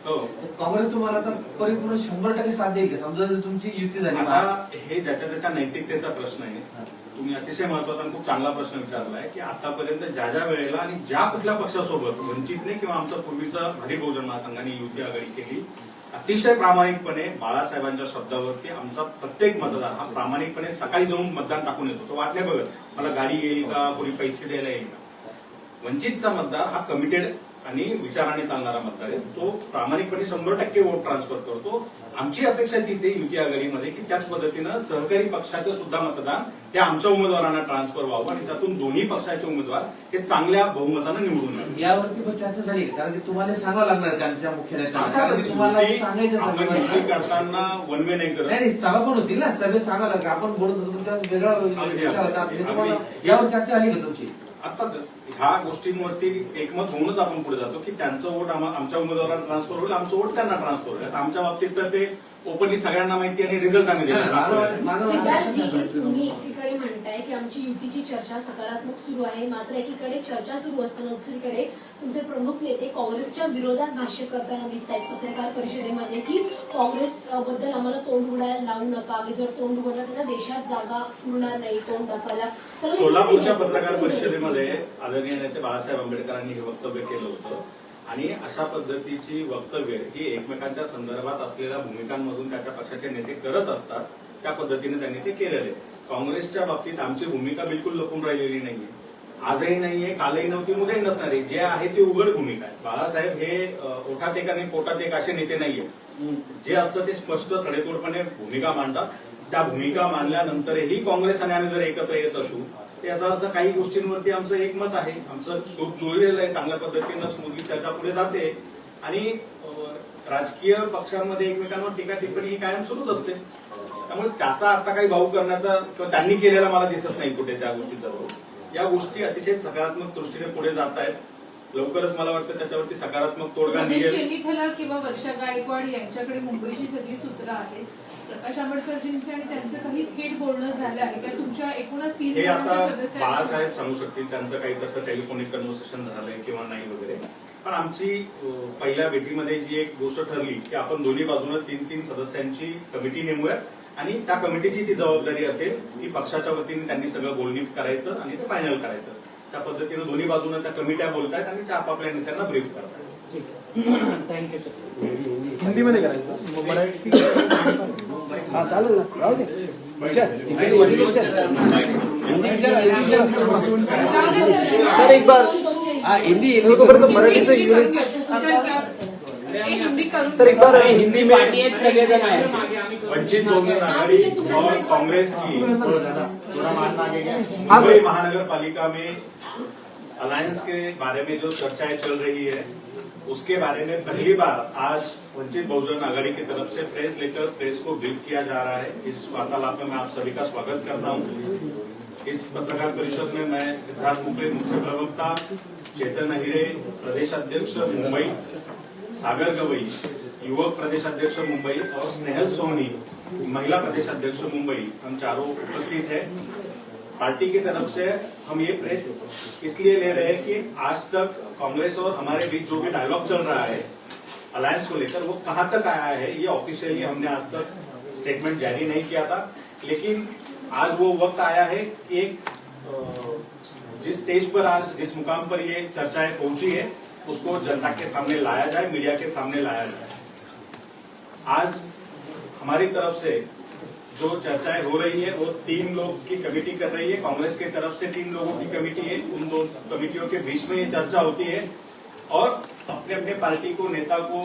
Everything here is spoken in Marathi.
काँग्रेस तुम्हाला आता परिपूर्ण 100% साथ देईल का? समजा जर तुमची युती झाली. आता हे ज्याच्या त्याच्या नैतिकतेचा प्रश्न आहे. तुम्ही अतिशय महत्वाचा आणि खूप चांगला प्रश्न विचारलाय की आतापर्यंत ज्या ज्या वेळेला आणि ज्या कुठल्या पक्षासोबत वंचितने किंवा आमचं पूर्वीचं भारिप बहुजन महासंघाने युती आघाडी केली, अतिशय प्रामाणिकपणे बाळासाहेबांच्या शब्दावरती आमचा प्रत्येक मतदार हा प्रामाणिकपणे सकाळी जाऊन मतदान टाकून येतो. तो वाट नाही बघत मला गाडी येईल का, कोणी पैसे द्यायला येईल का. वंचितचा मतदार हा कमिटेड आणि विचाराने चालणारा मतदार आहे. तो प्रामाणिकपणे 100% वोट ट्रान्सफर करतो. आमची अपेक्षा तीच आहे युती आघाडीमध्ये की त्याच पद्धतीनं सहकारी पक्षाचं सुद्धा मतदान हे आमच्या उमेदवारांना ट्रान्सफर व्हावं आणि त्यातून दोन्ही पक्षाचे उमेदवार हे चांगल्या बहुमतानं निवडून यावे. यावरती पण चर्चा झाली कारण की तुम्हाला सांगावं लागणार त्यांच्या मुख्य नेत्यांना. तुम्हाला सांगायचं करताना वन वे नाही करत. नाही सभा पण होतील ना, सभेत सांगावं लागेल. आपण बोलत होतो तुमच्या वेगळा विचार होता. यावर चर्चा झाली का तुमची? अर्थातच ह्या गोष्टींवरती एकमत होऊनच आपण पुढे जातो की त्यांचं वोट आमच्या उमेदवाराला ट्रान्सफर होईल, आमचं वोट त्यांना ट्रान्सफर होईल. आमच्या बाबतीत तर ते ओपनली सगळ्यांना माहिती आणि रिझल्ट आम्ही तुम्ही एकीकडे म्हणताय की आमची युतीची चर्चा सकारात्मक सुरू आहे, मात्र एकीकडे चर्चा सुरू असताना दुसरीकडे तुमचे प्रमुख नेते काँग्रेसच्या विरोधात भाष्य करताना दिसत आहेत पत्रकार परिषदेमध्ये की काँग्रेस बद्दल आम्हाला तोंड उघडायला लावू नका, आम्ही जर तोंड उघडलं तर देशात जागा उरणार नाही तोंड दाखवायला. तर सोलापूरच्या पत्रकार परिषदेमध्ये आदरणीय नेते बाळासाहेब आंबेडकरांनी हे वक्तव्य केलं होतं आणि अशा पद्धतीची वक्तव्य ही एकमेकांच्या संदर्भात असलेल्या भूमिकांमधून त्याच्या पक्षाचे नेते करत असतात. त्या पद्धतीने त्यांनी ते केलेले. काँग्रेसच्या बाबतीत आमची भूमिका बिलकुल लपून राहिलेली नाहीये, आजही नाहीये, कालही नव्हती, उद्याही नसणार आहे. जे आहे ती उघड भूमिका आहे. बाळासाहेब हे ओठात एक आणि पोटात एक असे नेते नाहीये. जे असतं ते स्पष्ट सडेतोडपणे भूमिका मांडतात. त्या भूमिका मांडल्यानंतरही काँग्रेस आणि आम्ही जर एकत्र येत असू याचा अर्थ काही गोष्टींवरती आमचं एकमत आहे, आमचं सूप जुळलेलं आहे, चांगल्या पद्धतीनं स्मूथली चर्चा पुढे जाते आणि राजकीय पक्षांमध्ये एकमेकांवर टीका टिप्पणी ही कायम सुरूच असते. त्यामुळे त्याचा आता काही भाऊ करण्याचा किंवा त्यांनी केलेला मला दिसत नाही कुठे त्या गोष्टीचा भाऊ. या गोष्टी अतिशय सकारात्मक दृष्टीने पुढे जात आहेत. लवकरच मला वाटतं त्याच्यावरती सकारात्मक तोडगा निघेल. किंवा वर्षा गायकवाड यांच्याकडे मुंबईची सगळी सूत्र आहेत. प्रकाश आंबेडकरजींचे आणि त्यांचं काही थेट बोलणं झालं आहे का तुमच्या एकूणच 3 हे आता बाळासाहेब सांगू शकतील त्यांचं काही तसं टेलिफोनिक कन्व्हर्सेशन झालंय किंवा नाही वगैरे. पण आमची पहिल्या भेटीमध्ये जी एक गोष्ट ठरली की आपण दोन्ही बाजूने 3-3 सदस्यांची कमिटी नेमूयात आणि त्या कमिटीची ती जबाबदारी असेल की पक्षाच्या वतीने त्यांनी सगळं बोलणी करायचं आणि ते फायनल करायचं. त्या पद्धतीनं दोन्ही बाजूने त्या कमिट्या बोलतायत आणि त्या आपापल्या नेत्यांना ब्रीफ करतायत. Thank you sir. हिंदीमध्ये करायचं मराठी हा चालेल ना, राहू दे. सर एक बार हिंदी मराठीचं सर एक बार हिंदी में वंचित बहुजन आघाड़ी और कांग्रेस की पूरा मानना आगे मुंबई महानगर पालिका में अलायंस के बारे में जो चर्चाएं चल रही है उसके बारे में पहली बार आज वंचित बहुजन आघाड़ी की तरफ से प्रेस लेकर प्रेस को ब्रीफ किया जा रहा है. इस वार्तालाप में मैं आप सभी का स्वागत करता हूं. इस पत्रकार परिषद में मैं सिद्धार्थ मुखले मुख्य प्रवक्ता, चेतन अहिरे प्रदेश अध्यक्ष मुंबई, सागर गवई युवक प्रदेश अध्यक्ष मुंबई और स्नेहल सोहनी महिला प्रदेश अध्यक्ष मुंबई, हम चारों उपस्थित है. पार्टी की तरफ से हम ये प्रेस इसलिए ले रहे हैं कि आज तक कांग्रेस और हमारे बीच जो भी डायलॉग चल रहा है अलायंस को लेकर वो कहां तक आया है ये ऑफिशियली हमने आज तक स्टेटमेंट जारी नहीं किया था. लेकिन आज वो वक्त आया है कि एक जिस स्टेज पर आज जिस मुकाम पर ये चर्चाएं पहुंची है उसको जनता के सामने लाया जाए, मीडिया के सामने लाया जाए. आज हमारी तरफ से जो चर्चाएं हो रही है वो 3 लोग की कमेटी कर रही है. कांग्रेस की तरफ से 3 लोगों की कमेटी है. उन 2 कमेटियों के बीच में ये चर्चा होती है और अपने अपने पार्टी को नेता को